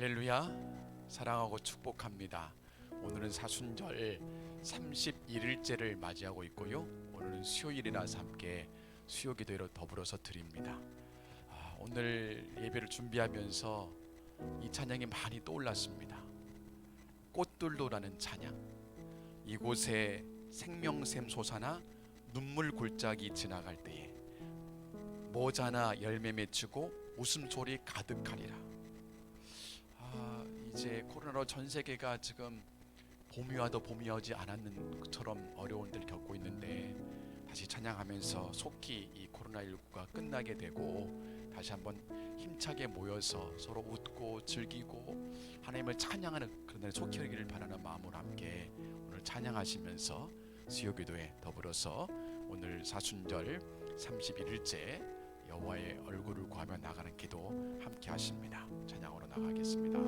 할렐루야, 사랑하고 축복합니다. 오늘은 사순절 31일째를 맞이하고 있고요. 오늘은 수요일이라서 함께 수요기도회로 더불어서 드립니다. 오늘 예배를 준비하면서 이 찬양이 많이 떠올랐습니다. 꽃들도라는 찬양. 이곳에 생명샘 솟아나 눈물 골짜기 지나갈 때에 모자나 열매 맺히고 웃음소리 가득하리라. 이제 코로나로 전 세계가 지금 봄이 와도 봄이 오지 않았는 것처럼 어려운 데를 겪고 있는데, 다시 찬양하면서 속히 이 코로나19가 끝나게 되고 다시 한번 힘차게 모여서 서로 웃고 즐기고 하나님을 찬양하는 그런 날이 속히 오기를 바라는 마음으로 함께 오늘 찬양하시면서 수요기도에 더불어서 오늘 사순절 31일째 여호와의 얼굴을 구하며 나가는 기도 함께 하십니다. 찬양으로 나가겠습니다.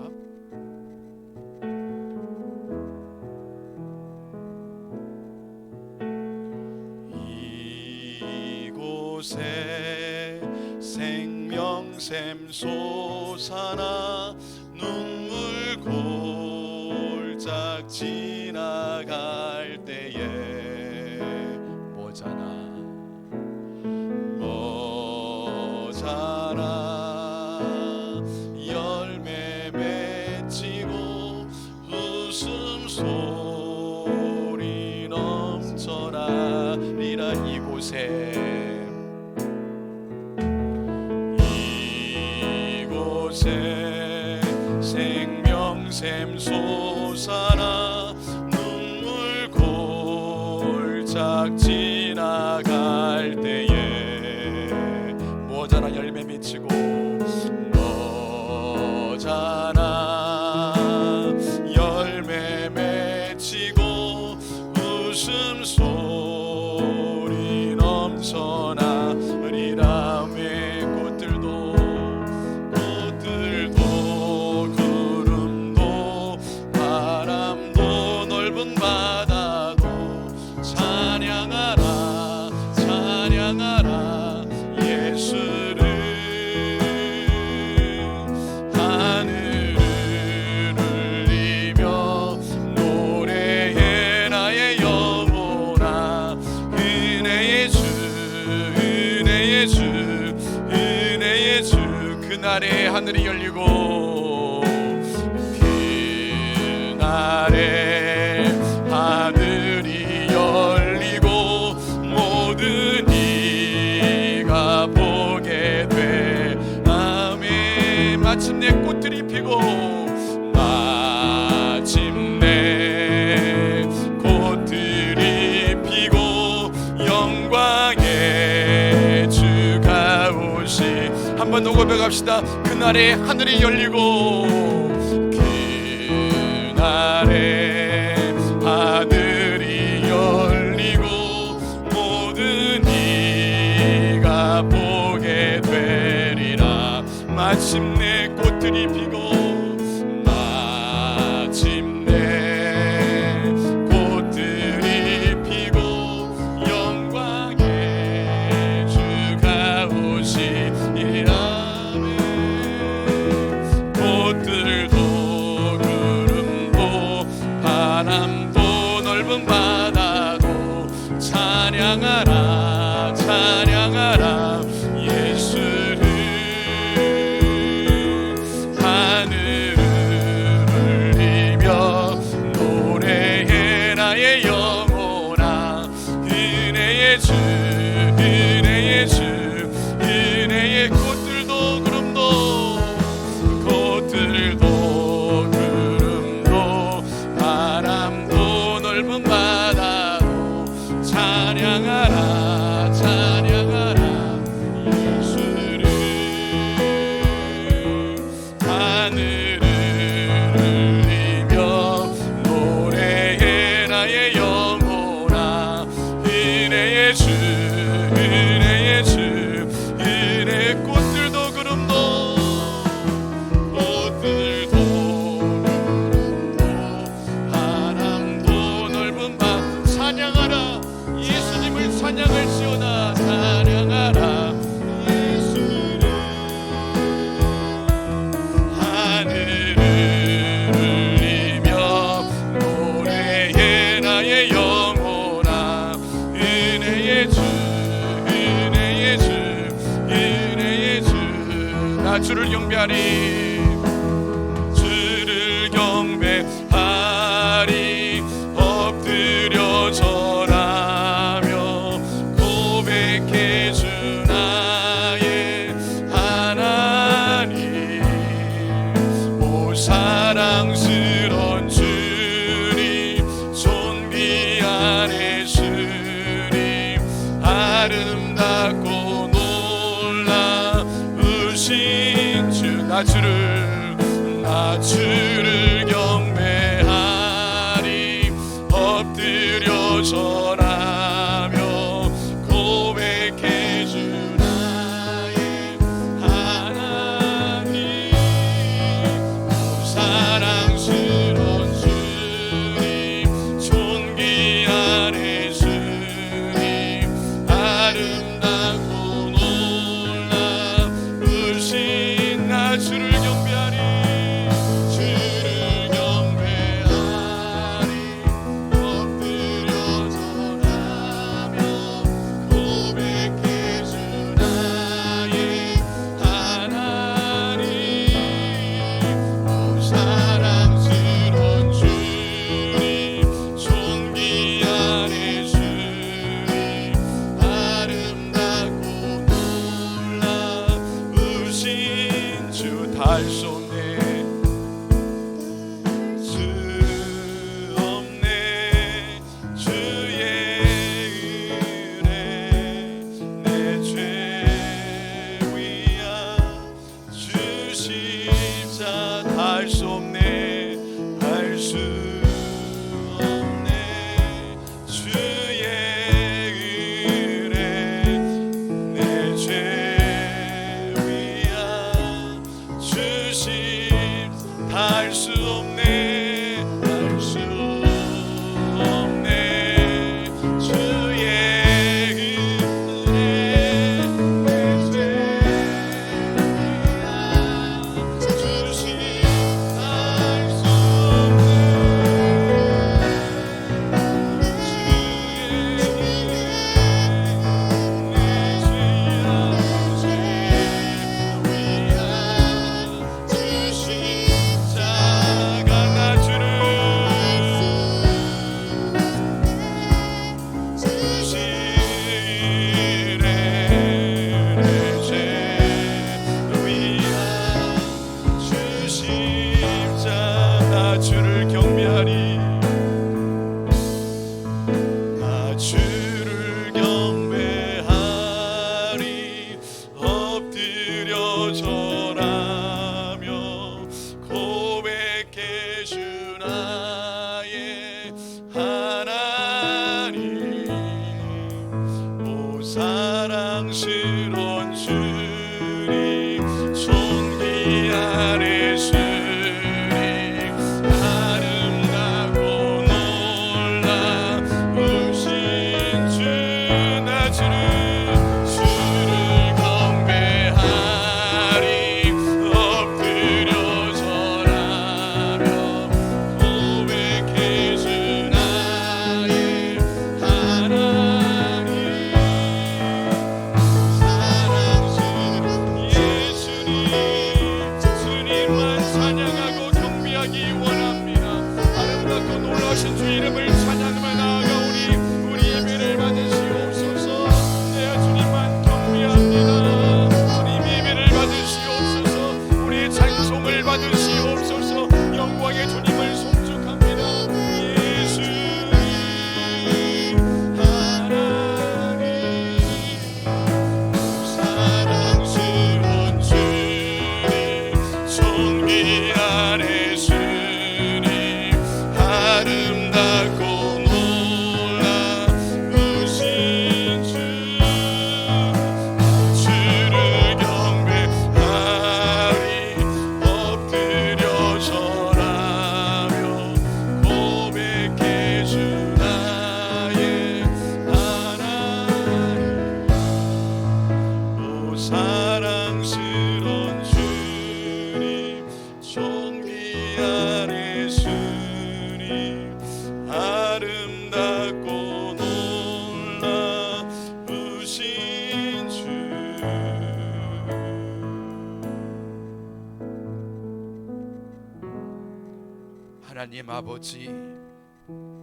이곳에 생명샘 솟아나 눈물 골짝 지나갈 때에 모자나 열매 맺히고 웃음소리 넘쳐나리라. 이곳에 생명샘 솟아나 눈물 골짝 지나갈 때에 모자나 열매 맺히고 열매 맺히고 웃음소리 넘쳐나리라. 꽃들도 구름도 바람도 넓은 바다도 찬양하라 찬양하라 예수를. 그날에 하늘이 열리고 그날에 하늘이 열리고 모든 이가 보게 돼. 아멘. 마침내 꽃들이 피고 마침내 꽃들이 피고 영광의 주가 오시. 한번 더 고백합시다. 그날에 하늘이 열리고 그날에 하늘이 열리고 모든 이가 보게 되리라. 마침내 꽃들이 피고 마침내 꽃들이 피고 영광의 주가 오시리라. 꽃들도 구름도 바람도 넓은 바다도 찬양하라 찬양하라 예수를. 하늘 나 주를 경배하리 주를 경배하리 엎드려 절하며 고백해 주 나의 하나님 오 사랑스러운 주님 존귀한 예수님 아름답고 놀라우신 주 나 주를 경배하리 엎드려 절하며 고백해 주 나의 하나님 사랑스러운 주님 존귀한 예수님 아름답고 놀라우신 나 주를 경배하리 주를 경배하리 엎드려 절하며 고백해 주 나의 하나님 오 사랑스러운 주님 존귀한 예수님 아름답고 놀라우신 주 다 할 수 없네 주의 은혜 내 죄 위한 주 십자 다 할 수 없네 할 수 없네 주의 은혜 내 죄 위한 주 십자 다 할 수 없네 할 수 없네 주의 은혜 내 죄 위한 주 십자 할 수 없네 주를 경배하리 나 주를 경배하리 엎드려 절하며 고백해 주 나의 하나님 오 사랑스러운 주님 존귀한 예수님 주 이름을 찬양하며 나아가오니 우리 예배를 받으시옵소서. 내 주님만 경배합니다. 주님 예배를 받으시옵소서. 우리의 찬송을 받으시옵소서. 영광의 주님을 송축합니다. 예수님 하나님 사랑스러운 주님 존귀한 예수님 아름답고 놀라우신 주 주를 경배하리 엎드려 절하며 고백해 주 나의 하나님 오 사랑스러운 주님 존귀한 예수님 아름답고 놀라우신 주 하나님 아버지,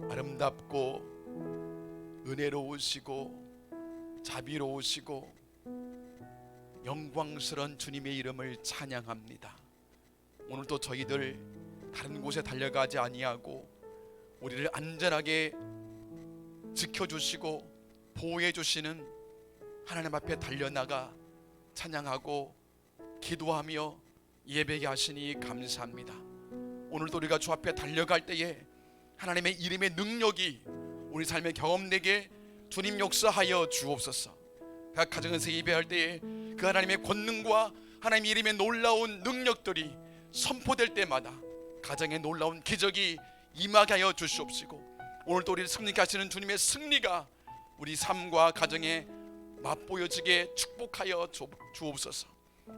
아름답고 은혜로우시고 자비로우시고 영광스러운 주님의 이름을 찬양합니다. 오늘도 저희들 다른 곳에 달려가지 아니하고 우리를 안전하게 지켜주시고 보호해 주시는 하나님 앞에 달려나가 찬양하고 기도하며 예배하게 하시니 감사합니다. 오늘도 우리가 주 앞에 달려갈 때에 하나님의 이름의 능력이 우리 삶에 경험되게 주님 역사하여 주옵소서. 각 가정에서 예배할 때에 그 하나님의 권능과 하나님의 이름의 놀라운 능력들이 선포될 때마다 가정에 놀라운 기적이 임하게 하여 주시옵시고, 오늘도 우리를 승리케 하시는 주님의 승리가 우리 삶과 가정에 맛보여지게 축복하여 주옵소서.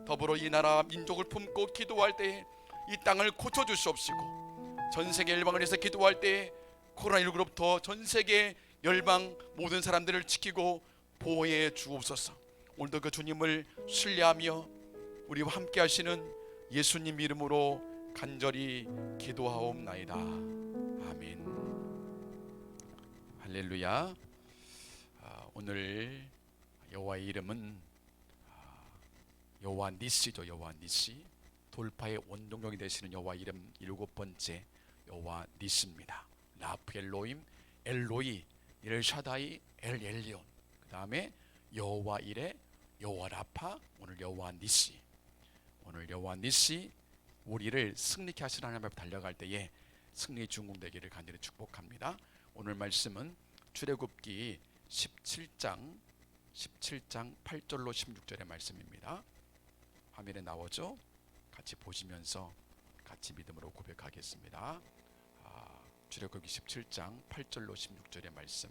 더불어 이 나라 민족을 품고 기도할 때에 이 땅을 고쳐주시옵시고, 전세계 열방을 위해서 기도할 때에 코로나19로부터 전세계 열방 모든 사람들을 지키고 보호해 주옵소서. 오늘도 그 주님을 신뢰하며 우리와 함께 하시는 예수님 이름으로 간절히 기도하옵나이다. 아멘. 할렐루야. 오늘 여호와의 이름은 여호와 니시죠. 여호와 니시, 돌파의 원동력이 되시는 여호와 이름 7번째 여호와 니시입니다. 라프 엘로임, 엘로이, 엘샤다이, 엘엘리온, 그 다음에 여호와 이레, 여호와 라파, 오늘 여호와 니시. 오늘 여호와 니시 우리를 승리케 하시는 하나님 앞에 달려갈 때에 승리의 주인공 되기를 간절히 축복합니다. 오늘 말씀은 출애굽기 17장 8절로 16절의 말씀입니다. 화면에 나오죠? 같이 보시면서 같이 믿음으로 고백하겠습니다. 출애굽기 17장 8절로 16절의 말씀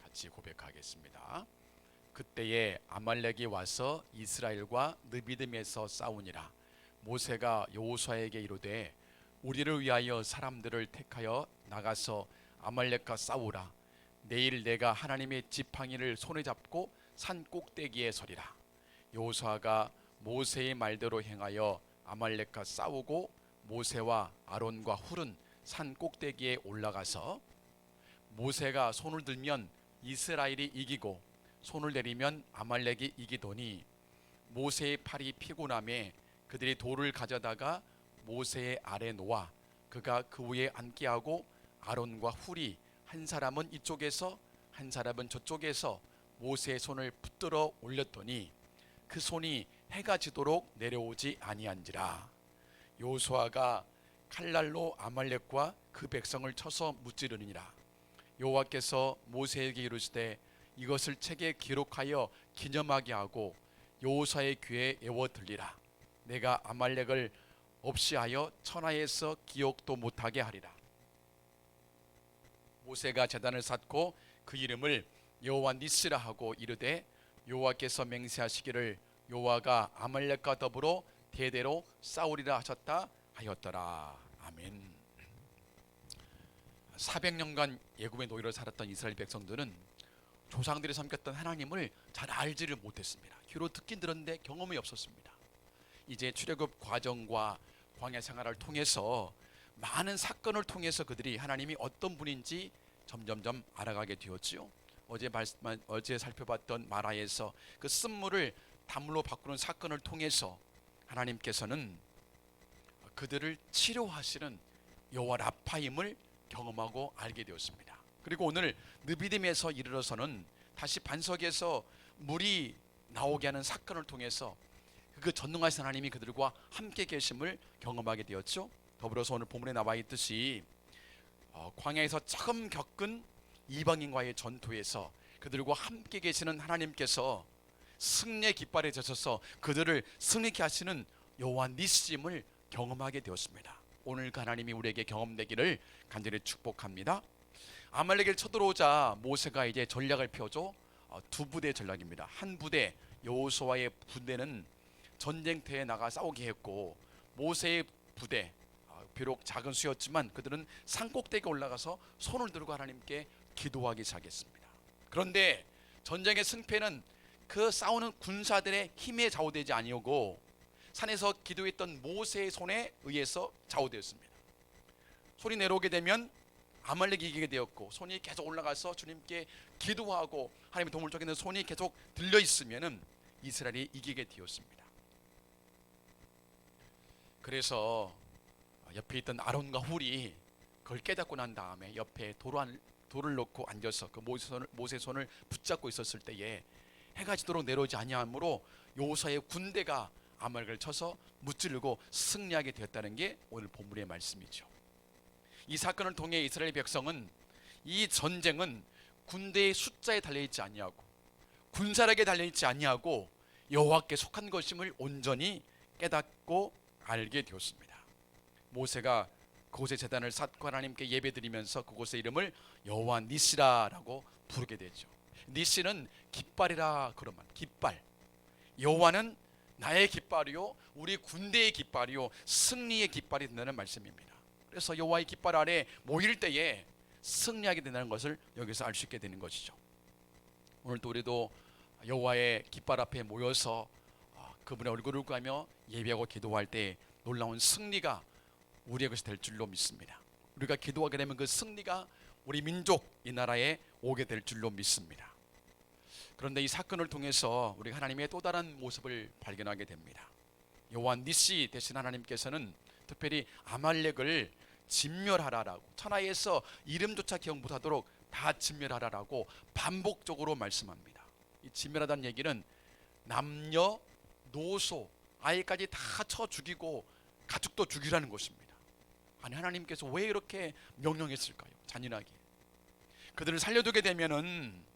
같이 고백하겠습니다. 그때에 아말렉이 와서 이스라엘과 느비딤에서 싸우니라. 모세가 여호수아에게 이르되 우리를 위하여 사람들을 택하여 나가서 아말렉과 싸우라. 내일 내가 하나님의 지팡이를 손에 잡고 산 꼭대기에 서리라. 여호수아가 모세의 말대로 행하여 아말렉과 싸우고 모세와 아론과 훌은 산 꼭대기에 올라가서 모세가 손을 들면 이스라엘이 이기고 손을 내리면 아말렉이 이기더니 모세의 팔이 피곤함에 그들이 돌을 가져다가 모세의 아래 놓아 그가 그 위에 앉게 하고 아론과 훌이 한 사람은 이쪽에서 한 사람은 저쪽에서 모세의 손을 붙들어 올렸더니 그 손이 해가 지도록 내려오지 아니한지라. 여호수아가 칼날로 아말렉과 그 백성을 쳐서 무찌르니라. 여호와께서 모세에게 이르시되 이것을 책에 기록하여 기념하게 하고 여호수아의 귀에 외워 들리라. 내가 아말렉을 없이 하여 천하에서 기억도 못하게 하리라. 모세가 제단을 쌓고 그 이름을 여호와 니스라 하고 이르되 여호와께서 맹세하시기를 여호와가 아말렉과 더불어 대대로 싸우리라 하셨다 하였더라. 아멘. 400년간 애굽의 노예로 살았던 이스라엘 백성들은 조상들이 섬겼던 하나님을 잘 알지를 못했습니다. 귀로 듣긴 들었는데 경험이 없었습니다. 이제 출애굽 과정과 광야 생활을 통해서 많은 사건을 통해서 그들이 하나님이 어떤 분인지 점점점 알아가게 되었지요. 어제 살펴봤던 마라에서 그 쓴물을 단물로 바꾸는 사건을 통해서 하나님께서는 그들을 치료하시는 여호와 라파임을 경험하고 알게 되었습니다. 그리고 오늘 느비딤에서 이르러서는 다시 반석에서 물이 나오게 하는 사건을 통해서 그 전능하신 하나님이 그들과 함께 계심을 경험하게 되었죠. 더불어서 오늘 본문에 나와 있듯이 광야에서 처음 겪은 이방인과의 전투에서 그들과 함께 계시는 하나님께서 승리의 깃발에 젖어서 그들을 승리케 하시는 여호와 니시임을 경험하게 되었습니다. 오늘 그 하나님이 우리에게 경험되기를 간절히 축복합니다. 아말렉을 쳐들어오자 모세가 이제 전략을 펴죠. 두 부대의 전략입니다. 한 부대 여호수아의 부대는 전쟁터에 나가 싸우게 했고, 모세의 부대 비록 작은 수였지만 그들은 산꼭대기에 올라가서 손을 들고 하나님께 기도하기 시작했습니다. 그런데 전쟁의 승패는 그 싸우는 군사들의 힘에 좌우되지 아니오고 산에서 기도했던 모세의 손에 의해서 좌우되었습니다. 손이 내려오게 되면 아말렉이 이기게 되었고, 손이 계속 올라가서 주님께 기도하고 하나님의 도움을 쫓기는 손이 계속 들려 있으면은 이스라엘이 이기게 되었습니다. 그래서 옆에 있던 아론과 훌이 그걸 깨닫고 난 다음에 옆에 돌을 놓고 앉아서 그 모세의 손을 붙잡고 있었을 때에 해가 지도록 내려오지 아니하므로 여호수아의 군대가 아말렉을 쳐서 무찌르고 승리하게 되었다는 게 오늘 본문의 말씀이죠. 이 사건을 통해 이스라엘 백성은 이 전쟁은 군대의 숫자에 달려있지 아니하고 군사력에 달려있지 아니하고 여호와께 속한 것임을 온전히 깨닫고 알게 되었습니다. 모세가 그곳에 제단을 쌓고 하나님께 예배드리면서 그곳의 이름을 여호와 니시라라고 부르게 되죠. 니시는 깃발이라 그러면 깃발. 여호와는 나의 깃발이요 우리 군대의 깃발이요 승리의 깃발이 된다는 말씀입니다. 그래서 여호와의 깃발 아래 모일 때에 승리하게 된다는 것을 여기서 알 수 있게 되는 것이죠. 오늘도 우리도 여호와의 깃발 앞에 모여서 그분의 얼굴을 구하며 예배하고 기도할 때 놀라운 승리가 우리의 것이 될 줄로 믿습니다. 우리가 기도하게 되면 그 승리가 우리 민족, 이 나라에 오게 될 줄로 믿습니다. 그런데 이 사건을 통해서 우리가 하나님의 또 다른 모습을 발견하게 됩니다. 여호와 니시 대신 하나님께서는 특별히 아말렉을 진멸하라라고, 천하에서 이름조차 기억 못하도록 다 진멸하라라고 반복적으로 말씀합니다. 이 진멸하다는 얘기는 남녀, 노소, 아이까지 다 쳐 죽이고 가축도 죽이라는 것입니다. 아니, 하나님께서 왜 이렇게 명령했을까요? 잔인하게. 그들을 살려두게 되면은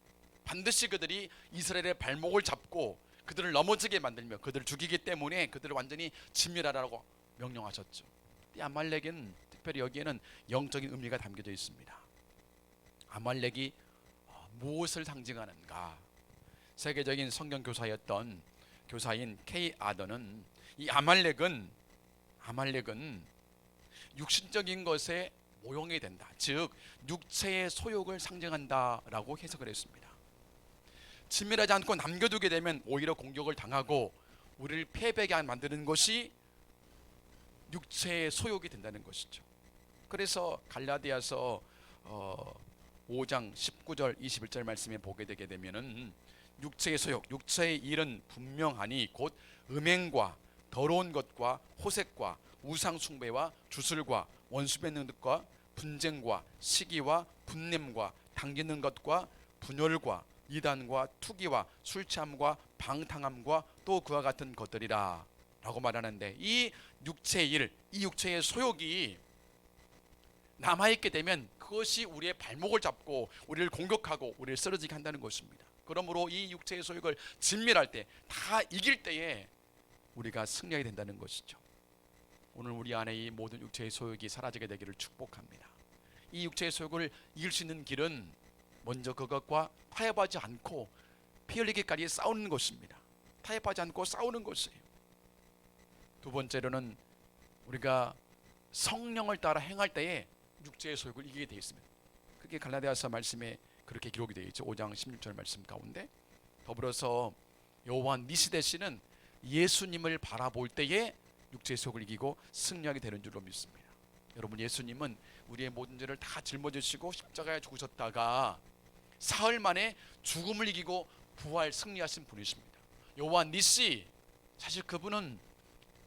반드시 그들이 이스라엘의 발목을 잡고 그들을 넘어지게 만들며 그들을 죽이기 때문에 그들을 완전히 진멸하라고 명령하셨죠. 이 아말렉은 특별히 여기에는 영적인 의미가 담겨져 있습니다. 아말렉이 무엇을 상징하는가? 세계적인 성경 교사였던 교사인 K 아더는 이 아말렉은 육신적인 것에 모형이 된다, 즉 육체의 소욕을 상징한다라고 해석을 했습니다. 진멸하지 않고 남겨두게 되면 오히려 공격을 당하고 우리를 패배하게 만드는 것이 육체의 소욕이 된다는 것이죠. 그래서 갈라디아서 5장 19절 21절 말씀에 보게 되게 되면은 육체의 소욕, 육체의 일은 분명하니 곧 음행과 더러운 것과 호색과 우상 숭배와 주술과 원수 맺는 것과 분쟁과 시기와 분냄과 당기는 것과 분열과 이단과 투기와 술 취함과 방탕함과 또 그와 같은 것들이라 라고 말하는데, 이 육체의 일, 이 육체의 소욕이 남아있게 되면 그것이 우리의 발목을 잡고 우리를 공격하고 우리를 쓰러지게 한다는 것입니다. 그러므로 이 육체의 소욕을 진멸할 때, 다 이길 때에 우리가 승리하게 된다는 것이죠. 오늘 우리 안에 이 모든 육체의 소욕이 사라지게 되기를 축복합니다. 이 육체의 소욕을 이길 수 있는 길은 먼저 그것과 타협하지 않고 피 흘리기까지 싸우는 것입니다. 타협하지 않고 싸우는 것이에요. 두 번째로는 우리가 성령을 따라 행할 때에 육체의 소욕을 이기게 되어 있습니다. 그게 갈라디아서 말씀에 그렇게 기록이 되어 있죠. 5장 16절 말씀 가운데. 더불어서 여호와 니시 대신은 예수님을 바라볼 때에 육체의 소욕을 이기고 승리하게 되는 줄로 믿습니다. 여러분, 예수님은 우리의 모든 죄를 다 짊어지시고 십자가에 죽으셨다가 사흘 만에 죽음을 이기고 부활 승리하신 분이십니다. 여호와 니시, 사실 그분은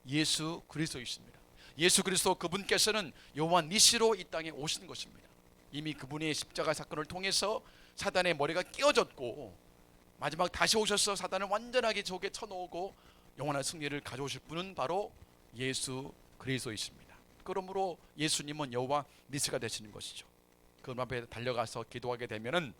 예수 그리스도이십니다. 예수 그리스도 그분께서는 여호와 니시로 이 땅에 오신 것입니다. 이미 그분의 십자가 사건을 통해서 사단의 머리가 끼어졌고 마지막 다시 오셔서 사단을 완전하게 적에 쳐놓고 영원한 승리를 가져오실 분은 바로 예수 그리스도이십니다. 그러므로 예수님은 여호와 니시가 되시는 것이죠. 그 앞에 달려가서 기도하게 되면은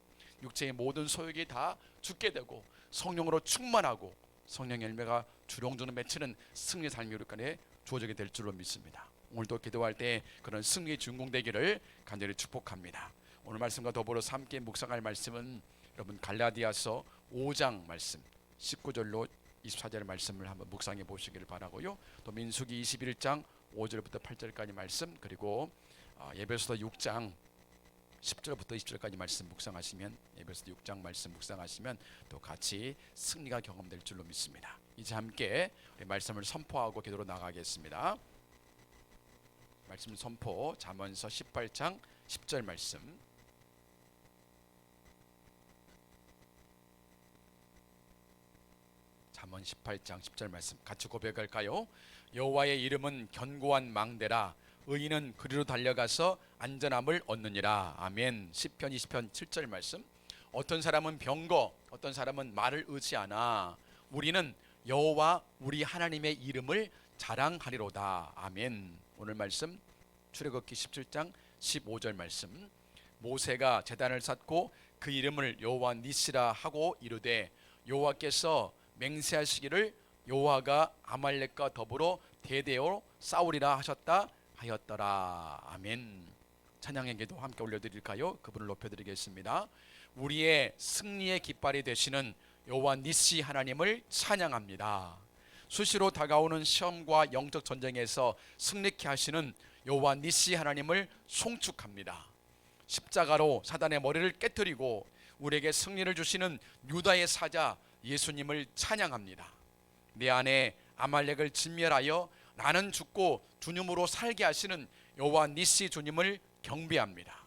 육체의 모든 소욕이 다 죽게 되고 성령으로 충만하고 성령 열매가 주렁주렁 맺히는 승리의 삶이 우리 안에 주어지게 될 줄로 믿습니다. 오늘도 기도할 때 그런 승리의 주인공 되기를 간절히 축복합니다. 오늘 말씀과 더불어서 함께 묵상할 말씀은 여러분 갈라디아서 5장 말씀 19절로 24절 말씀을 한번 묵상해 보시기를 바라고요. 또 민수기 21장 5절부터 8절까지 말씀, 그리고 에베소서 6장 10절부터 20절까지 말씀 묵상하시면, 에베소 6장 말씀 묵상하시면 또 같이 승리가 경험될 줄로 믿습니다. 이제 함께 우리 말씀을 선포하고 기도로 나가겠습니다. 말씀 선포, 잠언서 18장 10절 말씀. 잠언 18장 10절 말씀 같이 고백할까요? 여호와의 이름은 견고한 망대라, 의인은 그리로 달려가서 안전함을 얻느니라. 아멘. 시편 20편 7절 말씀. 어떤 사람은 병거, 어떤 사람은 말을 의지하나 우리는 여호와 우리 하나님의 이름을 자랑하리로다. 아멘. 오늘 말씀 출애굽기 17장 15절 말씀. 모세가 제단을 쌓고 그 이름을 여호와 니시라 하고 이르되 여호와께서 맹세하시기를 여호와가 아말렉과 더불어 대대로 싸우리라 하셨다 하였더라. 아멘. 찬양의 기도 함께 올려드릴까요? 그분을 높여드리겠습니다. 우리의 승리의 깃발이 되시는 여호와 니시 하나님을 찬양합니다. 수시로 다가오는 시험과 영적 전쟁에서 승리케 하시는 여호와 니시 하나님을 송축합니다. 십자가로 사단의 머리를 깨뜨리고 우리에게 승리를 주시는 유다의 사자 예수님을 찬양합니다. 내 안에 아말렉을 진멸하여 나는 죽고 주님으로 살게 하시는 여호와 니시 주님을 경배합니다.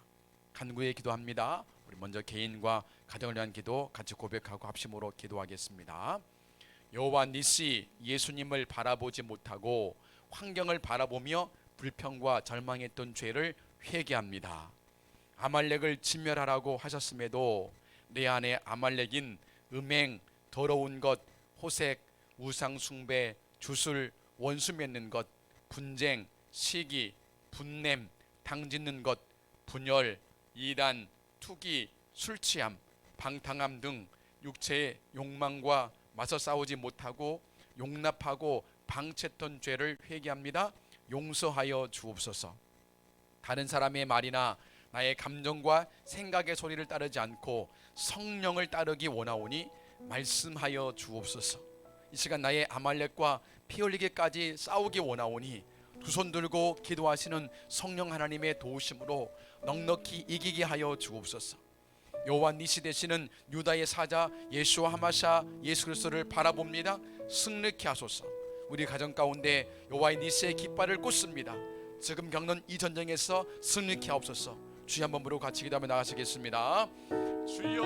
간구에 기도합니다. 우리 먼저 개인과 가정을 위한 기도 같이 고백하고 합심으로 기도하겠습니다. 여호와 니시 예수님을 바라보지 못하고 환경을 바라보며 불평과 절망했던 죄를 회개합니다. 아말렉을 진멸하라고 하셨음에도 내 안에 아말렉인 음행, 더러운 것, 호색, 우상 숭배, 주술, 원수 맺는 것, 분쟁, 시기, 분냄, 당짓는 것, 분열, 이단, 투기, 술취함, 방탕함 등 육체의 욕망과 맞서 싸우지 못하고 용납하고 방치했던 죄를 회개합니다. 용서하여 주옵소서. 다른 사람의 말이나 나의 감정과 생각의 소리를 따르지 않고 성령을 따르기 원하오니 말씀하여 주옵소서. 이 시간 나의 아말렉과 피 흘리기까지 싸우기 원하오니 두 손 들고 기도하시는 성령 하나님의 도우심으로 넉넉히 이기게 하여 주옵소서. 여호와 니시 되시는 유다의 사자 예수와 하마샤 예수 그리스도를 바라봅니다. 승리케 하소서. 우리 가정 가운데 여호와의 니시의 깃발을 꽂습니다. 지금 겪는 이 전쟁에서 승리케 하옵소서. 주여 한번 부르고 같이 기도하며 나가시겠습니다. 주여,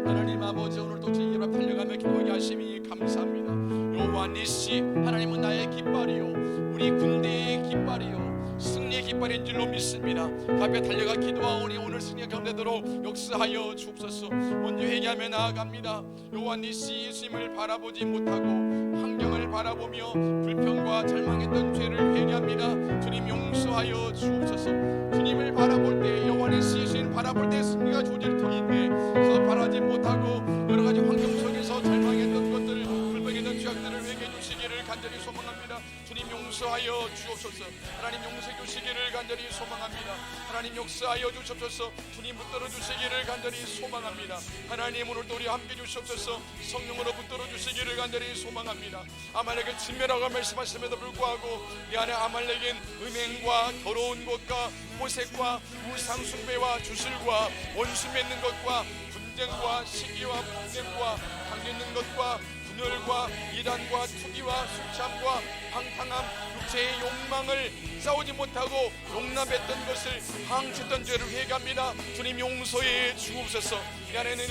하나님 아버지, 오늘도 주님 앞 달려가며 기도하게 하심이 감사합니다. 여호와 니시 하나님은 나의 깃발이요 우리 군대의 깃발이요 승리의 깃발인 줄로 믿습니다. 앞에 달려가 기도하오니 오늘 승리가 경험되도록 역사하여 주옵소서. 먼저 회개하며 나아갑니다. 여호와 니시 예수님을 바라보지 못하고 환경을 바라보며 불평과 절망했던 죄를 회개합니다. 주님 용서하여 주옵소서. 주님을 바라볼 때 여호와 니시 예수님 바라볼 때 승리가 조질 터인데 그 바라지 못하고 여러 가지 환경 속에서 절망했던 것들, 불평했던 죄악들을 회개해 주시기를 간절히 소망합니다. 주님 용서하여 주옵소서. 하나님 용서해 주시기를 간절히 소망합니다. 하나님 역사하여 주옵소서. 주님 붙들어 주시기를 간절히 소망합니다. 하나님 오늘도 우리 함께 주시옵소서. 성령으로 붙들어 주시기를 간절히 소망합니다. 아말렉을 진멸하고 말씀하심에도 불구하고 이 안에 아말렉인 음행과 더러운 것과 호색과 우상 숭배와 주술과 원수 맺는 것과 분쟁과 시기와 분냄과 당짓는 것과 분열과 이단과 투기와 술취함과 방탕함, 육체의 욕망을 싸우지 못하고 용납했던 것을 방치했던 죄를 회개합니다. 주님 용서해 주옵소서. 이 안에는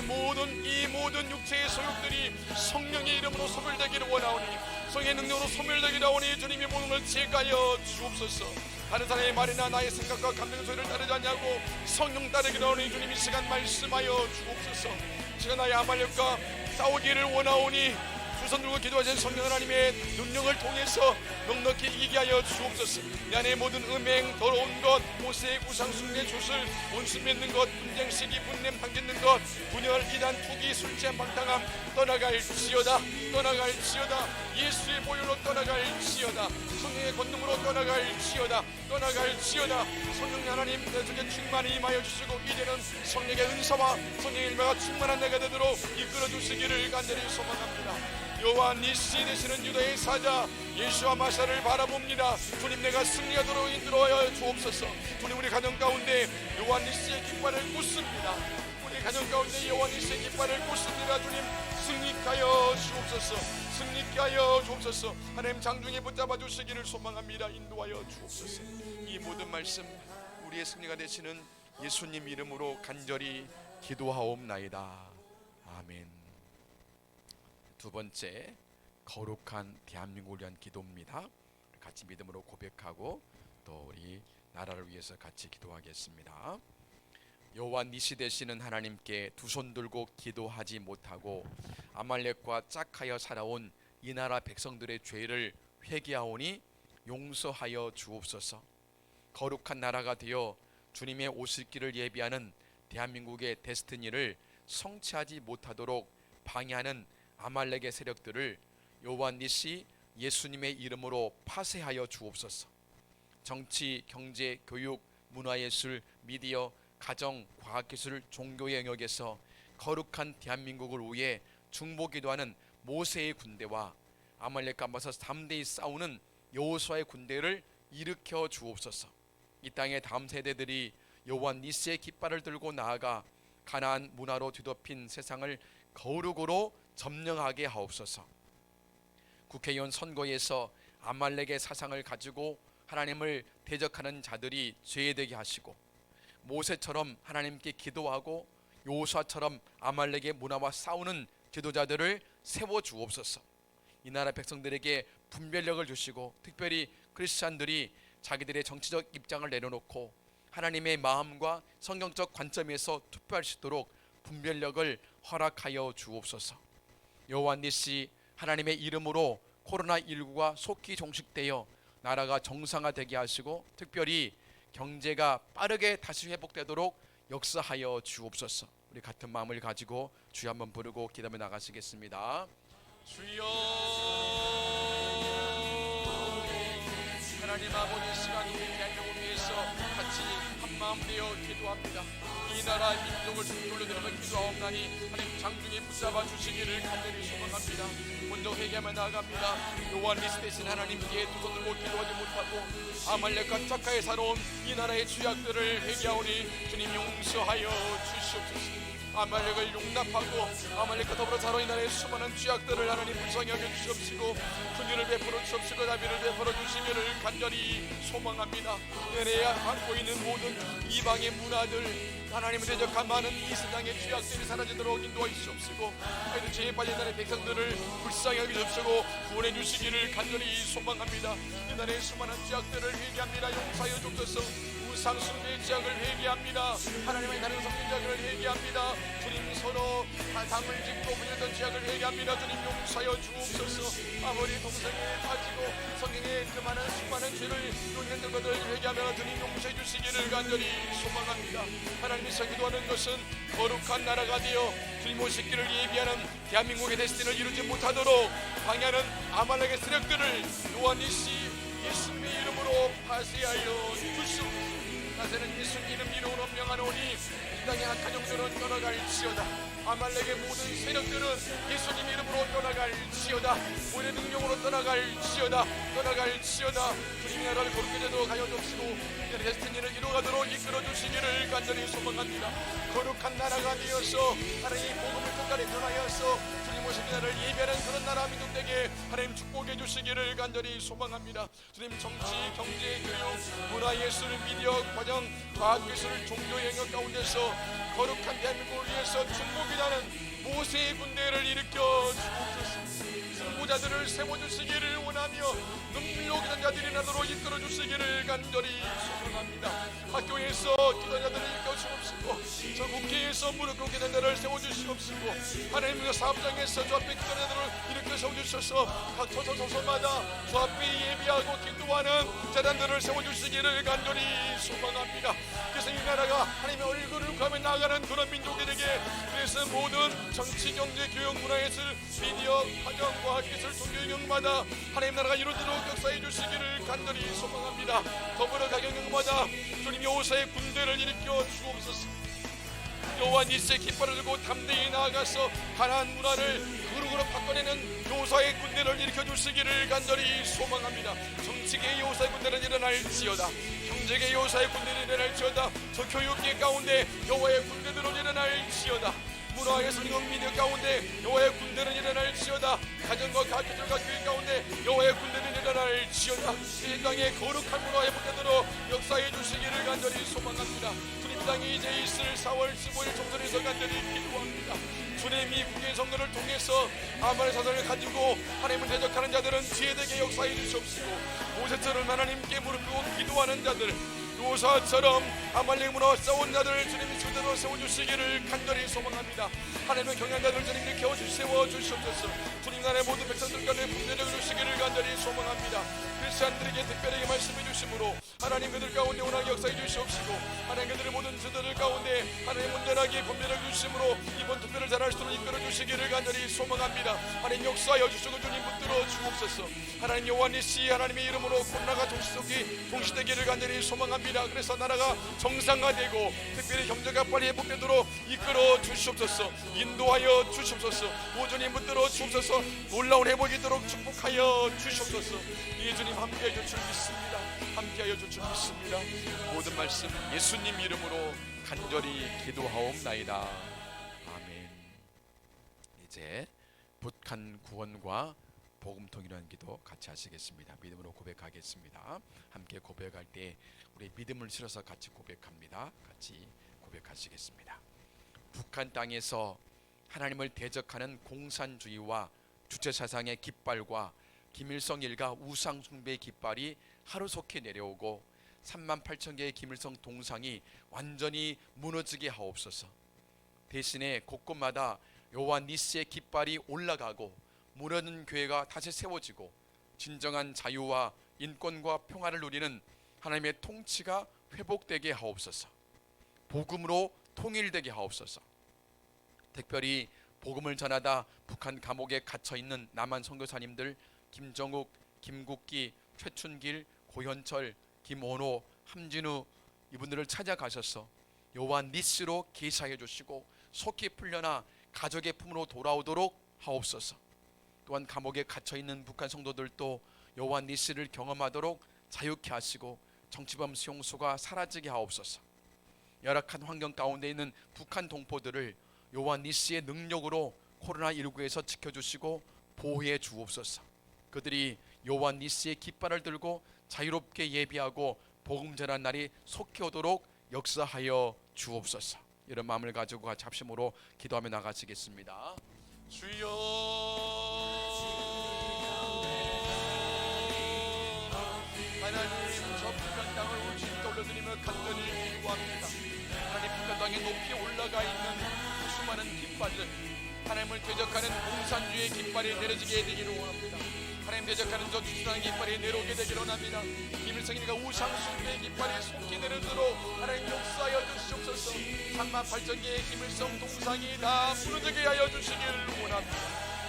이 모든 육체의 소욕들이 성령의 이름으로 소멸되기를 원하오니 성의 능력으로 소멸되기를 원하오니 주님의 모든 걸 제거하여 주옵소서. 다른 사람의 말이나 나의 생각과 감정 소리를 따르지 않냐고 성령 따르기를 원하오니 주님 이 시간 말씀하여 주옵소서. 제가 나의 아말렉과 싸우기를 원하오니 두 손 들고 기도하신 성령 하나님의 능력을 통해서 넉넉히 이기게 하여 주옵소서. 내 안에 모든 음행, 더러운 것, 모색, 우상 숭배, 주술, 원수 맺는 것, 분쟁, 시기, 분냄, 당짓는 것, 분열, 이단, 투기, 술취함, 방탕함 떠나갈지어다. 떠나갈지어다. 예수의 보혈로 떠나갈지어다. 성령의 권능으로 떠나갈지어다. 떠나갈지어다. 성령 하나님 내 속에 충만히 임하여 주시고 이제는 성령의 은사와 성령의 일마가 충만한 내가 되도록 이끌어 주시기를 간절히 소망합니다. 여호와 니시 되시는 유다의 사자 예수와 마사를 바라봅니다. 주님, 내가 승리하도록 인도하여 주옵소서. 주님, 우리 가정 가운데 여호와 니시의 깃발을 꽂습니다. 우리 가정 가운데 여호와 니시의 깃발을 꽂습니다. 주님, 승리케 하여 주옵소서. 승리케 하여 주옵소서. 하나님 장중에 붙잡아 주시기를 소망합니다. 인도하여 주옵소서. 이 모든 말씀 우리의 승리가 되시는 예수님 이름으로 간절히 기도하옵나이다. 아멘. 두 번째, 거룩한 대한민국을 위한 기도입니다. 같이 믿음으로 고백하고 또 우리 나라를 위해서 같이 기도하겠습니다. 여호와 니시 되시는 하나님께 두 손 들고 기도하지 못하고 아말렉과 짝하여 살아온 이 나라 백성들의 죄를 회개하오니 용서하여 주옵소서. 거룩한 나라가 되어 주님의 오실 길을 예비하는 대한민국의 데스티니를 성취하지 못하도록 방해하는 아말렉의 세력들을 여호와 니시 예수님의 이름으로 파쇄하여 주옵소서. 정치, 경제, 교육, 문화예술, 미디어, 가정, 과학기술, 종교의 영역에서 거룩한 대한민국을 위해 중보기도하는 모세의 군대와 아말렉과 맞서 3대이 싸우는 여호수아의 군대를 일으켜 주옵소서. 이 땅의 다음 세대들이 여호와 니시의 깃발을 들고 나아가 가나안 문화로 뒤덮인 세상을 거룩으로 점령하게 하옵소서. 국회의원 선거에서 아말렉의 사상을 가지고 하나님을 대적하는 자들이 죄되게 하시고, 모세처럼 하나님께 기도하고 여호수아처럼 아말렉의 문화와 싸우는 지도자들을 세워 주옵소서. 이 나라 백성들에게 분별력을 주시고, 특별히 크리스찬들이 자기들의 정치적 입장을 내려놓고 하나님의 마음과 성경적 관점에서 투표할 수 있도록 분별력을 허락하여 주옵소서. 여호와 니시 하나님의 이름으로 코로나19가 속히 종식되어 나라가 정상화되게 하시고, 특별히 경제가 빠르게 다시 회복되도록 역사하여 주옵소서. 우리 같은 마음을 가지고 주여 한번 부르고 기도하며 나가시겠습니다. 주여, 하나님 아버지, 시간 우리 대한민국을 위해서 같이 한마음 되어 기도합니다. 이 나라 민족을 돌려드리며 기도하옵나니 하나님 장중에 붙잡아 주시기를 간절히 소망합니다. 먼저 회개하며 나아갑니다. 여호와 니시 되신 하나님께 두 손 들고 기도하지 못하고 아말렉과 짝하에 살아온 이 나라의 죄악들을 회개하오니 주님 용서하여 주시옵소서. 아말렉을 용납하고 아말렉과 더불어 살아온 이 나라의 수많은 죄악들을 하나님 불쌍히 여겨 주시옵시고 긍휼을 베풀어 주시옵시고 자비를 베풀어 주시기를 간절히 소망합니다. 은혜에 안고 있는 모든 이방의 문화들, 하나님을 대적한 많은 이 세상의 죄악들이 사라지도록 인도해 주시옵시고, 하나님 죄에 빠진 나라의 백성들을 불쌍히 여기시옵시고 구원해 주시기를 간절히 소망합니다. 이 나라의 수많은 죄악들을 회개합니다. 용서하여 주옵소서. 우상 숭배의 죄악을 회개합니다. 하나님의 다른 성전자들을 회개합니다. 주님, 서로 담을 짓고 부렸던 죄악을 회개합니다. 주님 용서하여 주옵소서. 아버지 동성애에 빠지고 성경에 그 많은 수많은 죄를 용했던 것들을 회개하며 주님 용서해 주시기를 간절히 소망합니다. 하나님께서 기도하는 것은 거룩한 나라가 되어 주님 오실 길을 예비하는 대한민국의 데스티니를 이루지 못하도록 방해하는 아말렉의 세력들을 여호와 니시 예수님의 이름으로 파쇄하여 주시옵소서. 나세는 예수 이름으로 명하노니 이 땅의 악한 영들은 떠나갈지어다. 아말렉의 모든 세력들은 예수님 이름으로 떠나갈지어다. 오늘의 능력으로 떠나갈지어다. 주님의 나라를 거룩히 되도록 하여 주시고 데스티니를 이루어가도록 이끌어 주시기를 간절히 소망합니다. 거룩한 나라가 되어서 하나님의 복음을 끝까지 전하여서 주님 오신 나라를 예배하는 그런 나라 민족에게 하나님 축복해 주시기를 간절히 소망합니다. 주님, 정치, 경제, 교육, 문화예술, 미디어, 과정, 과학기술, 종교 영역 가운데서 거룩한 대한민국을 위해서 중보기도하는 모세의 군대를 일으켜 주옵소서. 승부자들을 세워주시기를 원하며 눈물로 기도자들이 나도록 이끌어 주시기를 간절히 소망합니다. 학교에서 기도자들을 일으켜 주옵시고, 저 국회에서 무릎 꿇고 기도자들을 세워주시옵시고, 하나님의 사업장에서 주 앞에 기도자들을 일으켜 세워주셔서 각 소소마다 주 앞에 예비하고 기도하는 재단들을 세워주시기를 간절히 소망합니다. 그래서 이 나라가 하나님의 얼굴을 구하며 나아가는 그런 민족들에게, 그래서 모든 정치, 경제, 교육, 문화예술, 미디어, 가정, 과학기술, 종교영역마다 하나님 나라가 이루어지도록 역사해 주시기를 간절히 소망합니다. 더불어 각 영역마다 주님 여호수아의 군대를 일으켜 주옵소서. 여호와 니스의 깃발을 들고 담대히 나아가서 가나안 문화를 그룹으로 바꿔내는 요사의 군대를 일으켜 주시기를 간절히 소망합니다. 정치계의 요사의 군대는 일어날지어다. 경제계의 요사의 군대는 일어날지어다. 저 교육계 가운데 여호와의 군대들은 일어날지어다. 문화의 성령 미디어 가운데 여호와의 군대는 일어날지어다. 가정과 가족들과 교회 가운데 여호와의 군대는 일어날지어다. 이 땅의 거룩한 문화의 군대들로 역사해 주시기를 간절히 소망합니다. 주님 땅이 이제 있을 4월 15일 총선에서 간절히 기도합니다. 주님이 국민 선거를 통해서 아말의 사상을 가지고 하나님을 대적하는 자들은 지혜되게 역사해 주시옵시고, 모세처럼 하나님께 무릎 꿇고 기도하는 자들, 요사처럼 아말렉 문화와 싸운 자들을 주님이 주대로 세워주시기를 간절히 소망합니다. 하나님의 경외한 자들 주님이 세워주시옵소서. 주님 나라의 모든 백성들 가운데 분대를 주시기를 간절히 소망합니다. 크리스찬들에게 특별하게 말씀해 주심으로 하나님 그들 가운데 원하게 역사해 주시옵시고, 하나님 그들의 모든 저들 가운데 하나님 온전하게 분별해 주심으로 이번 투표를 잘할 수 있도록 이끌어 주시기를 간절히 소망합니다. 하나님 역사하여 주시고 주님 붙들어 주옵소서. 하나님 여호와 니시 하나님의 이름으로 코로나가 동시되기를 간절히 소망합니다. 그래서 나라가 정상화되고 특별히 경제가 빨리 회복되도록 이끌어 주시옵소서. 인도하여 주시옵소서. 오전히 붙들어 주옵소서. 놀라운 회복이 있도록 축복하여 주시옵소서. 이 주님 함께하여 줄 줄 믿습니다. 함께하여 줄 줄 믿습니다. 모든 말씀 예수님 이름으로 간절히 기도하옵나이다. 아멘. 이제 북한 구원과 복음 통일하는 기도 같이 하시겠습니다. 믿음으로 고백하겠습니다. 함께 고백할 때 우리 믿음을 실어서 같이 고백합니다. 같이 고백하시겠습니다. 북한 땅에서 하나님을 대적하는 공산주의와 주체사상의 깃발과 김일성 일가 우상 숭배의 깃발이 하루속히 내려오고 38,000개의 김일성 동상이 완전히 무너지게 하옵소서. 대신에 곳곳마다 여호와 니스의 깃발이 올라가고 무너진 교회가 다시 세워지고 진정한 자유와 인권과 평화를 누리는 하나님의 통치가 회복되게 하옵소서. 복음으로 통일되게 하옵소서. 특별히 복음을 전하다 북한 감옥에 갇혀있는 남한 선교사님들 김정욱, 김국기, 최춘길, 고현철, 김원호, 함진우 이분들을 찾아가셔서 여호와 니스로 계시하여 주시고 속히 풀려나 가족의 품으로 돌아오도록 하옵소서. 또한 감옥에 갇혀있는 북한 성도들도 여호와 니스를 경험하도록 자유케 하시고 정치범 수용소가 사라지게 하옵소서. 열악한 환경 가운데 있는 북한 동포들을 여호와 니스의 능력으로 코로나19에서 지켜주시고 보호해 주옵소서. 그들이 여호와 니스의 깃발을 들고 자유롭게 예비하고 복음 전한 날이 속히 오도록 역사하여 주옵소서. 이런 마음을 가지고 같이 합심으로 기도하며 나가시겠습니다. 주여, 하나님 저 북한 땅을 주님께 올려드리며 간절히 기도합니다. 하나님 북한 땅에 높이 올라가 있는 수많은 깃발들, 하나님을 대적하는 공산주의의 깃발이 내려지게 되기를 원합니다. 하나님 대적하는 저 주술하는 깃발이 내려오게 되기를 원합니다. 김일성이니까 우상숭배의 깃발이 속히 내려오도록 하나님 역사하여 주시옵소서. 38,000개의 김일성 동상이 다 무너지게 하여 주시기를 원합니다.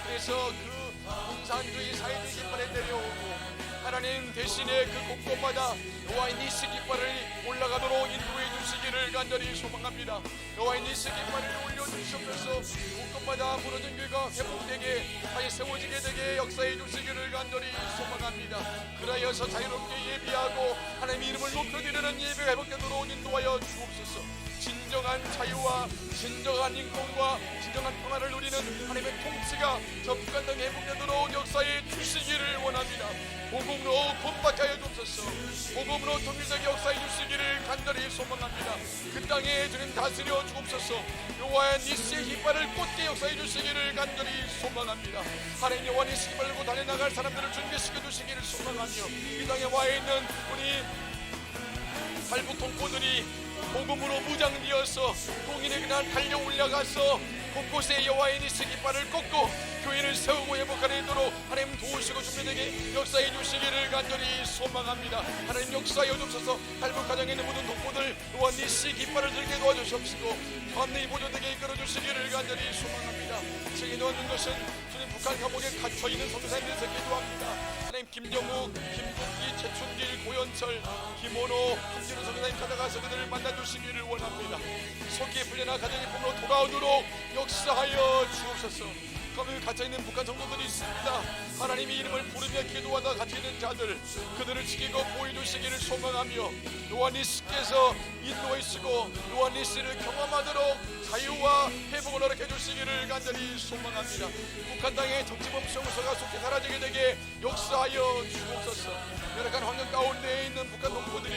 그래서 그 공산주의 사회주의 깃발에 내려오고 하나님 대신에 그 곳곳마다 여호와의 니스 깃발을 올라가도록 인도해 주시기를 간절히 소망합니다. 여호와의 니스 깃발을 올려주시옵소서. 곳곳마다 무너진 교회가 회복되게 다시 세워지게 되게 역사해 주시기를 간절히 소망합니다. 그러하여서 자유롭게 예비하고 하나님의 이름을 높여드리는 예배가 회복되도록 인도하여 주옵소서. 진정한 자유와 진정한 인권과 진정한 평화를 누리는 하나님의 통치가 저 북한 땅에 회복되도록 역사해 주시기를 원합니다. 복음으로 구원받게 주옵소서. 복음으로 통일되게 역사해 주시기를 간절히 소망합니다. 그 땅에 주님 다스려 주옵소서. 여호와의 니스의 깃발을 꽂게 역사해 주시기를 간절히 소망합니다. 하나님 여호와 니스 깃발을 들고 달려나갈 사람들을 준비시켜 주시기를 소망하며 이 땅에 와 있는 우리 탈북 동포들이 복음으로 무장되어서 동인의 그날 달려 올라가서 곳곳에 여호와의 니스 깃발을 꽂고 교회를 세우고 회복하도록 하나님 도우시고 준비되게 역사해 주시기를 간절히 소망합니다. 하나님 역사하여 주옵소서. 탈북 가정에 있는 모든 동포들 여호와 니스 깃발을 들게 도와주시옵시고 감리히 보존되게 이끌어 주시기를 간절히 소망합니다. 책에 넣어준 것은 주님 북한 감옥에 갇혀있는 선교사님들에서 기도합니다. 하나님 김정욱, 김국기, 최춘길, 고현철, 김원호, 함진호 선교사님 찾아가서 그들을 만나주시기를 원합니다. 속기에 풀려나 가정의 품으로 돌아오도록 역사하여 주옵소서. 감옥에 갇혀있는 북한 성도들이 있습니다. 하나님의 이름을 부르며 기도하다 갇혀있는 자들, 그들을 지키고 보여주시기를 소망하며 요한니스께서 인도하시고 요한니스를 경험하도록 자유와 회복을 허락해 주시기를 간절히 소망합니다. 북한 땅의 정치범 수용소가 속히 사라지게 되게 역사하여 주옵소서. 열악한 환경 가운데 있는 북한 동포들이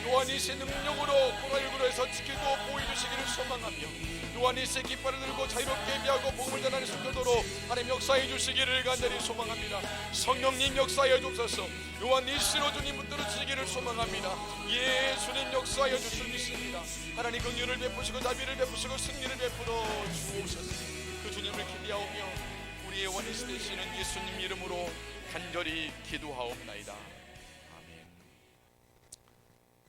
요한니스의 능력으로 코로나19에서 지키고 보여주시기를 소망하며 요한니스의 깃발을 들고 자유롭게 예비하고 복음을 전하는 성도로 하나님 역사해 주시기를 간절히 소망합니다. 성령님 역사해 주옵소서. 요한니스로 주님 붙들어 주시기를 소망합니다. 예수님 역사하여 주실 믿습니다. 하나님 긍휼을 베푸시고 자비를 베푸시고 승리를 베풀어 주옵소서. 그 주님을 기대하오며 우리의 원니스 되시는 예수님 이름으로 간절히 기도하옵나이다. 아멘.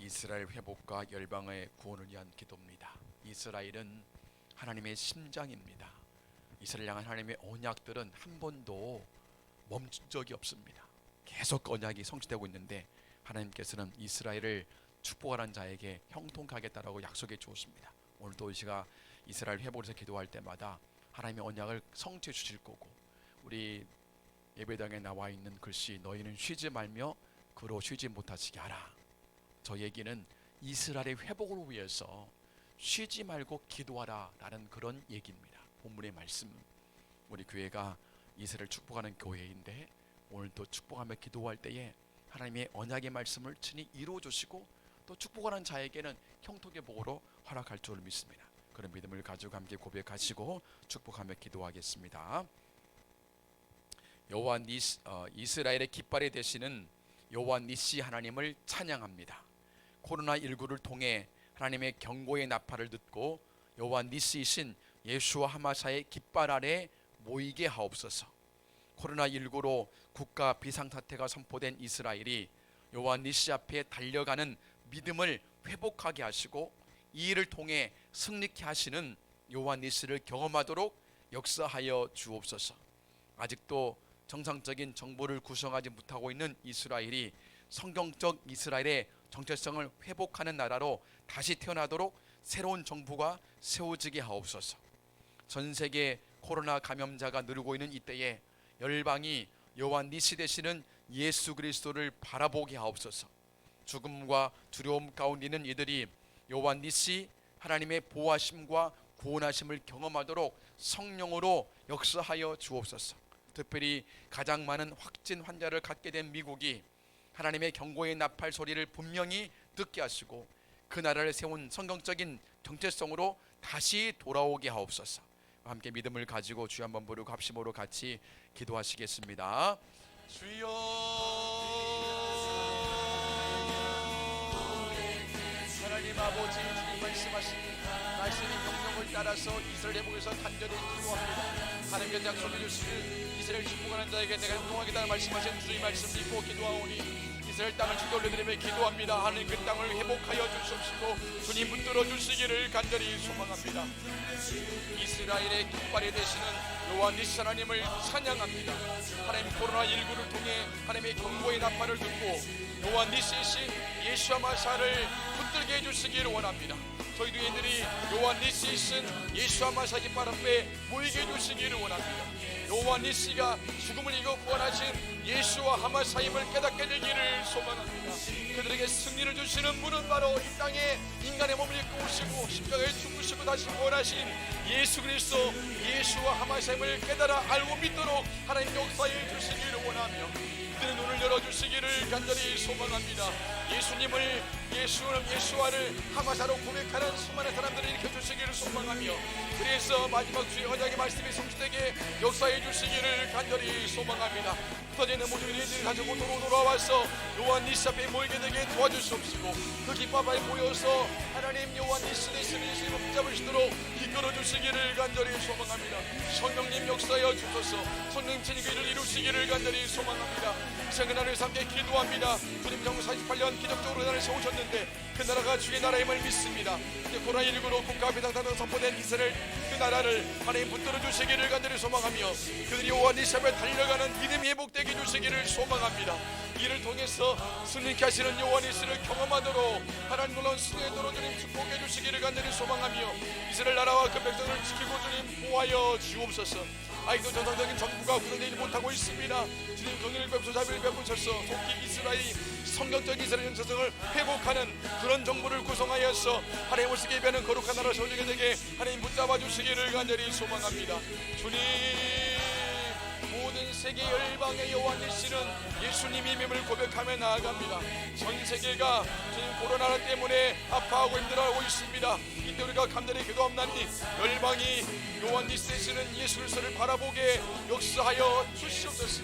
이스라엘 회복과 열방의 구원을 위한 기도입니다. 이스라엘은 하나님의 심장입니다. 이스라엘 향한 하나님의 언약들은 한 번도 멈춘 적이 없습니다. 계속 언약이 성취되고 있는데 하나님께서는 이스라엘을 축복하는 자에게 형통하겠다라고 약속해 주었습니다. 오늘도 우리가 이스라엘 회복을 위해서 기도할 때마다 하나님의 언약을 성취해 주실 거고, 우리 예배당에 나와 있는 글씨 너희는 쉬지 말며 그로 쉬지 못하시게 하라. 저 얘기는 이스라엘의 회복을 위해서 쉬지 말고 기도하라 라는 그런 얘기입니다. 본문의 말씀, 우리 교회가 이스라엘 축복하는 교회인데 오늘도 축복하며 기도할 때에 하나님의 언약의 말씀을 친히 이루어 주시고 또 축복하는 자에게는 형통의 복으로 허락할 줄 믿습니다. 그런 믿음을 가지고 함께 고백하시고 축복하며 기도하겠습니다. 여호와 니시, 이스라엘의 깃발이 되시는 여호와 니시 하나님을 찬양합니다. 코로나19를 통해 하나님의 경고의 나팔을 듣고 여호와 니시이신 예수와 하마사의 깃발 아래 모이게 하옵소서. 코로나19로 국가 비상사태가 선포된 이스라엘이 여호와 니시 앞에 달려가는 믿음을 회복하게 하시고 이 일을 통해 승리케 하시는 여호와 니시를 경험하도록 역사하여 주옵소서. 아직도 정상적인 정부를 구성하지 못하고 있는 이스라엘이 성경적 이스라엘의 정체성을 회복하는 나라로 다시 태어나도록 새로운 정부가 세워지게 하옵소서. 전 세계 코로나 감염자가 늘고 있는 이때에 열방이 여호와 니시 되시는 예수 그리스도를 바라보게 하옵소서. 죽음과 두려움 가운데 있는 이들이 여호와 니시 하나님의 보호하심과 구원하심을 경험하도록 성령으로 역사하여 주옵소서. 특별히 가장 많은 확진 환자를 갖게 된 미국이 하나님의 경고의 나팔 소리를 분명히 듣게 하시고 그 나라를 세운 성경적인 정체성으로 다시 돌아오게 하옵소서. 함께 믿음을 가지고 주여 한번 부르고 합심으로 같이 기도하시겠습니다. 주여, 하나님 아버지, 주님 말씀하신 말씀의 명령을 따라서 이스라엘 회복에서 간절히 기도합니다. 하나님께서 약속해 주시길 이스라엘 축복하는 자에게 내가 형통하겠다는 말씀하신 주의 말씀 믿고 기도하오니 이스라엘 땅을 주께 올려드리며 기도합니다. 하나님 그 땅을 회복하여 주시옵시고 주님 붙들어 주시기를 간절히 소망합니다. 이스라엘의 깃발이 되시는 여호와 니시 하나님을 찬양합니다. 하나님 코로나19를 통해 하나님의 경고의 나팔을 듣고 여호와 니시이신 예수 하마사를 붙들게 해주시기를 원합니다. 저희 교인들이 여호와 니시이신 예수 하마사 깃발 앞에 모이게 해주시기를 원합니다. 여호와 니시가 죽음을 이겨 구원하신 예수와 하마사임을 깨닫게 되기를 소망합니다. 그들에게 승리를 주시는 분은 바로 이 땅에 인간의 몸을 입고 오시고 십자가에 죽으시고 다시 구원하신 예수 그리스도 예수와 하마사임을 깨달아 알고 믿도록 하나님 역사해 주시기를 원하며 그들의 눈을 열어주시기를 간절히 소망합니다. 예수님을 예수와를 하마사로 고백하는 수많은 사람들을 일으켜주시기를 소망하며 그래서 마지막 주의 언약의 말씀이 성취되게 역사해 주시기를 간절히 소망합니다. 흩어지는 모든 일들을 가지고 돌아와서 여호와 니시 앞에 모이게 되게 도와주시옵시고 그 깃발에 모여서 하나님 여호와 니시 되시는 예수님을 붙잡으시도록 이끌어 주시기를 간절히 소망합니다. 성령님 역사하여 주소서. 성령 친히 그 일을 이루시기를 간절히 소망합니다. 생은 하늘에서 함께 기도합니다. 주님 정부 48년 기적적으로 그 나라를 세우셨는데 그 나라가 주의 나라임을 믿습니다. 코로나19로 국가 비상사태가 선포된 이스라엘 그 나라를 하나님 붙들어 주시기를 간절히 소망하며 그들이 여호와 니시 앞에 달려가는 믿음이 회복되게 해주시기를 소망합니다. 이를 통해서 승리케 하시는 여호와 니시를 경험하도록 하나님 놀라운 승리의 도로 주님 축복해 주시기를 간절히 소망하며 이스라엘 나라와 그 백성을 지키고 주님 보호하여 주옵소서. 아직도 정상적인 정부가 구성되지 못하고 있습니다. 주님 정의를 베푸소 자비를 베푸셔서 속히 이스라엘이 성경적인 이스라엘 정체성을 회복하는 그런 정부를 구성하여서 하나님을 쓰게 배는 거룩한 나라 세워지게 되게 하나님 붙잡아 주시기를 간절히 소망합니다. 주님 모든 세계 열방의 여호와 니시는 예수님이 됨을 고백하며 나아갑니다. 전 세계가 주님 코로나 때문에 아파하고 힘들어하고 있습니다. 이때 우리가 간절히 기도합나니 열방이 여호와 니시 되시는 예수 그리스도를 바라보게 역사하여 주시옵소서.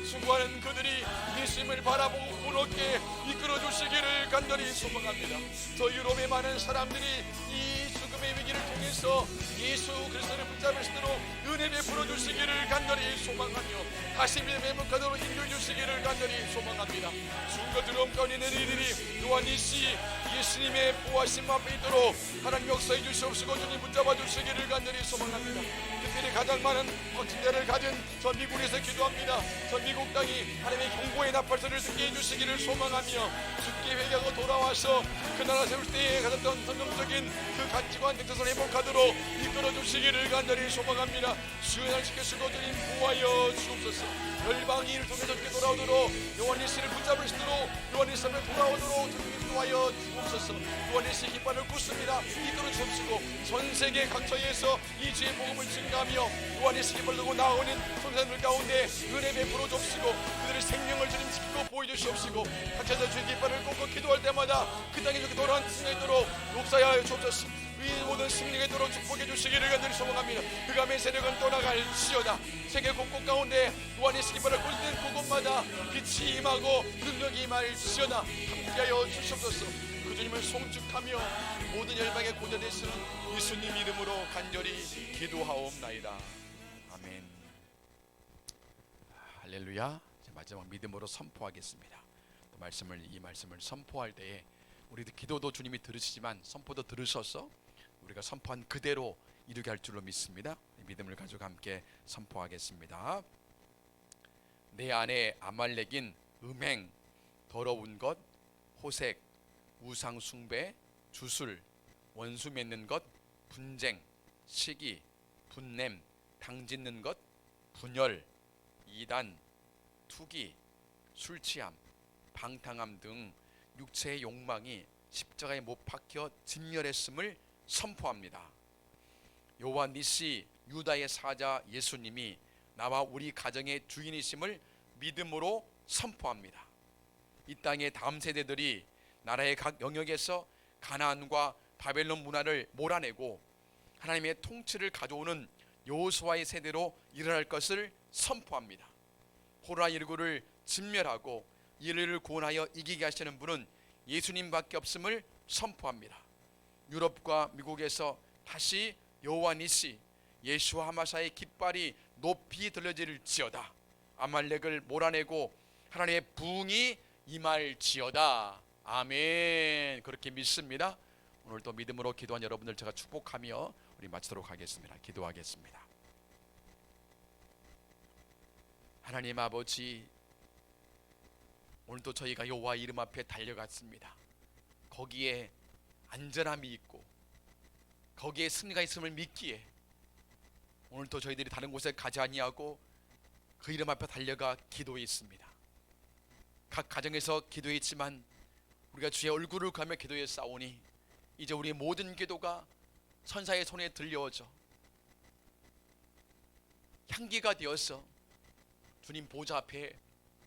수고하는 그들이 예수님을 바라보고 부럽게 이끌어 주시기를 간절히 소망합니다. 저 유럽의 많은 사람들이 이 죽음의 위기를 통해서 예수 그리스도를 붙잡을 수 있도록 은혜 베풀어 주시기를 간절히 소망하며 다시 믿음의 목가도로 인도해 주시기를 간절히 소망합니다. 죽음과 두려움 가운데 있는 이들이 또한 이시 예수님의 보호하심 앞에 있도록 하나님 역사해 주시옵시고 주님 붙잡아 주시기를 간절히 소망합니다. 특별히 가장 많은 확진자를 가진 전 미국에서 기도합니다. 전 미국 땅이 하나님의 경고의 나팔소리를 듣게 해주시기를 소망하며 죽게 회개하고 돌아와서 그 나라 세울 때에 가졌던 성경적인 그 가치관 정체성을 회복하도록 이끌어 주시기를 간절히 소망합니다. 수연을 지켜주시고 주님 보호하여 주옵소서. 열방이 이를 통해서 죽게 돌아오도록 여호와 니시를 붙잡을 수 있도록 여호와 니시 앞에 돌아오도록 주님 인도하여 주옵소서. 여호와 니시 깃발을 꽂습니다. 이끌어 주옵시고 전 세계 각처에서 이 주의 복음을 증가하며 여호와 니시 깃발을 들고 나오는 성도들 가운데 은혜 베풀어 주옵시고 그들의 생명을 주님 지키고 보여주시옵시고 각처에서 주의 깃발을 꽂고 기도할 때마다 그 땅에 좋게 돌아온 승리가 있도록 역사하여 주옵소서. 이 모든 승리가 있도록 축복해 주시기를 간절히 소망합니다. 그감의 세력은 떠나갈지어다. 세계 곳곳 가운데 여호와 니시 깃발을 꽂는 그곳마다 빛이 임하고 능력이 임할지어다. 함께하여 주시옵소서. 그 주님을 송축하며 모든 열방의 고대 되시는 예수님 이름으로 간절히 기도하옵나이다. 아멘. 할렐루야. 마지막 믿음으로 선포하겠습니다. 이 말씀을 선포할 때에 우리 기도도 주님이 들으시지만 선포도 들으셔서 우리가 선포한 그대로 이루게 할 줄로 믿습니다. 믿음을 가지고 함께 선포하겠습니다. 내 안에 아말렉인 음행, 더러운 것, 호색, 우상 숭배, 주술, 원수 맺는 것, 분쟁, 시기, 분냄, 당짓는 것, 분열, 이단, 투기, 술 취함, 방탕함 등 육체의 욕망이 십자가에 못 박혀 진멸했음을 선포합니다. 여호와 니시 유다의 사자 예수님이 나와 우리 가정의 주인이심을 믿음으로 선포합니다. 이 땅의 다음 세대들이 나라의 각 영역에서 가나안과 바벨론 문화를 몰아내고 하나님의 통치를 가져오는 여호수아의 세대로 일어날 것을 선포합니다. 코로나19를 진멸하고 인류를 구원하여 이기게 하시는 분은 예수님밖에 없음을 선포합니다. 유럽과 미국에서 다시 여호와 니시 예수와 하마사의 깃발이 높이 들려질지어다. 아말렉을 몰아내고 하나님의 부흥이 임할지어다. 아멘. 그렇게 믿습니다. 오늘도 믿음으로 기도한 여러분들 제가 축복하며 우리 마치도록 하겠습니다. 기도하겠습니다. 하나님 아버지, 오늘도 저희가 여호와 이름 앞에 달려갔습니다. 거기에 안전함이 있고 거기에 승리가 있음을 믿기에 오늘도 저희들이 다른 곳에 가지 아니하고 그 이름 앞에 달려가 기도했습니다. 각 가정에서 기도했지만 우리가 주의 얼굴을 가며 기도했사오니 이제 우리의 모든 기도가 천사의 손에 들려져 향기가 되어서 주님 보좌 앞에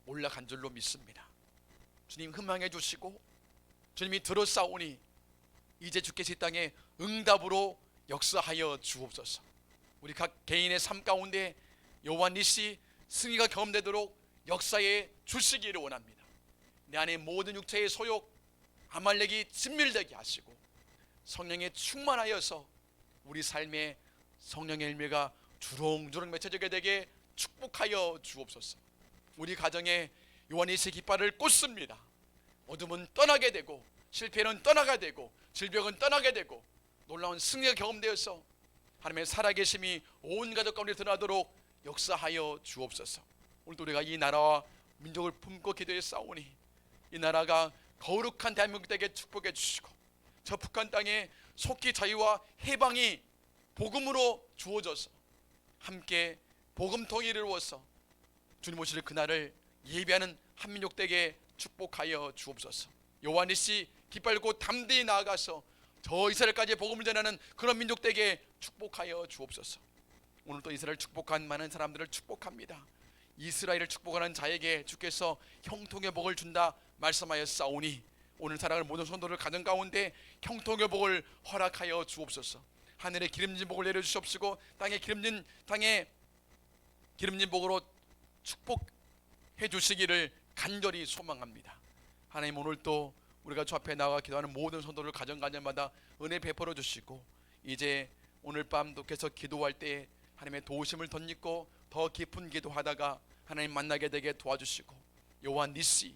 올라간 줄로 믿습니다. 주님 흠망해 주시고 주님이 들었사오니 이제 주께서 이 땅에 응답으로 역사하여 주옵소서. 우리 각 개인의 삶 가운데 여호와 니시 승리가 경험되도록 역사해 주시기를 원합니다. 내 안에 모든 육체의 소욕 아말렉이 진멸되게 하시고 성령에 충만하여서 우리 삶에 성령의 열매가 주렁주렁 맺혀지게 되게 축복하여 주옵소서. 우리 가정에 여호와 니시 깃발을 꽂습니다. 어둠은 떠나게 되고 실패는 떠나게 되고 질병은 떠나게 되고 놀라운 승리가 경험되어서 하나님의 살아계심이 온 가족 가운데 드러나도록 역사하여 주옵소서. 오늘도 우리가 이 나라와 민족을 품고 기도해 싸우니 이 나라가 거룩한 대한민국 되게 축복해 주시고 저 북한 땅에 속히 자유와 해방이 복음으로 주어져서 함께 복음통일을 이루어서 주님 오실 그날을 예비하는 한민족 되게 축복하여 주옵소서. 요한이시 기빨고 담대히 나아가서 저 이스라엘까지 복음을 전하는 그런 민족 되게 축복하여 주옵소서. 오늘 또 이스라엘 축복한 많은 사람들을 축복합니다. 이스라엘을 축복하는 자에게 주께서 형통의 복을 준다 말씀하여 싸우니 오늘 사랑하는 모든 성도들 가정 가운데 형통의 복을 허락하여 주옵소서. 하늘에 기름진 복을 내려주시옵시고 땅에 기름진 복으로 축복해 주시기를 간절히 소망합니다. 하나님, 오늘 또 우리가 주 앞에 나와 기도하는 모든 성도들 가정마다 은혜 베풀어 주시고 이제 오늘 밤도 계속 기도할 때 하나님의 도우심을 덧입고 더 깊은 기도하다가 하나님 만나게 되게 도와주시고 요한 니시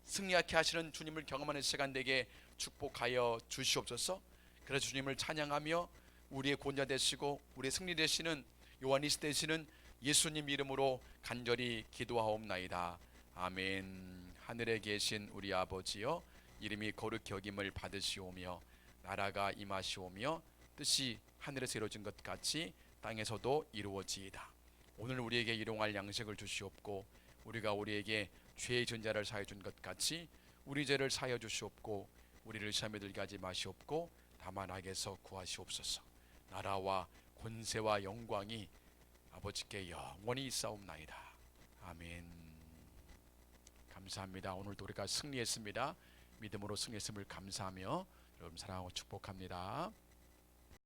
승리하게 하시는 주님을 경험하는 시간 되게 축복하여 주시옵소서. 그래서 주님을 찬양하며 우리의 구원자 되시고 우리의 승리 되시는 요한 니시 되시는 예수님 이름으로 간절히 기도하옵나이다. 아멘. 하늘에 계신 우리 아버지여, 이름이 거룩히 여김을 받으시오며 나라가 임하시오며 뜻이 하늘에서 이루어진 것 같이 땅에서도 이루어지이다. 오늘 우리에게 일용할 양식을 주시옵고 우리가 우리에게 죄의 전자를 사해 준 것 같이 우리 죄를 사하여 주시옵고 우리를 시험에 들게 하지 마시옵고 다만 악에서 구하시옵소서. 나라와 권세와 영광이 아버지께 영원히 있사옵나이다. 아멘. 감사합니다. 오늘도 우리가 승리했습니다. 믿음으로 승리했음을 감사하며 여러분 사랑하고 축복합니다.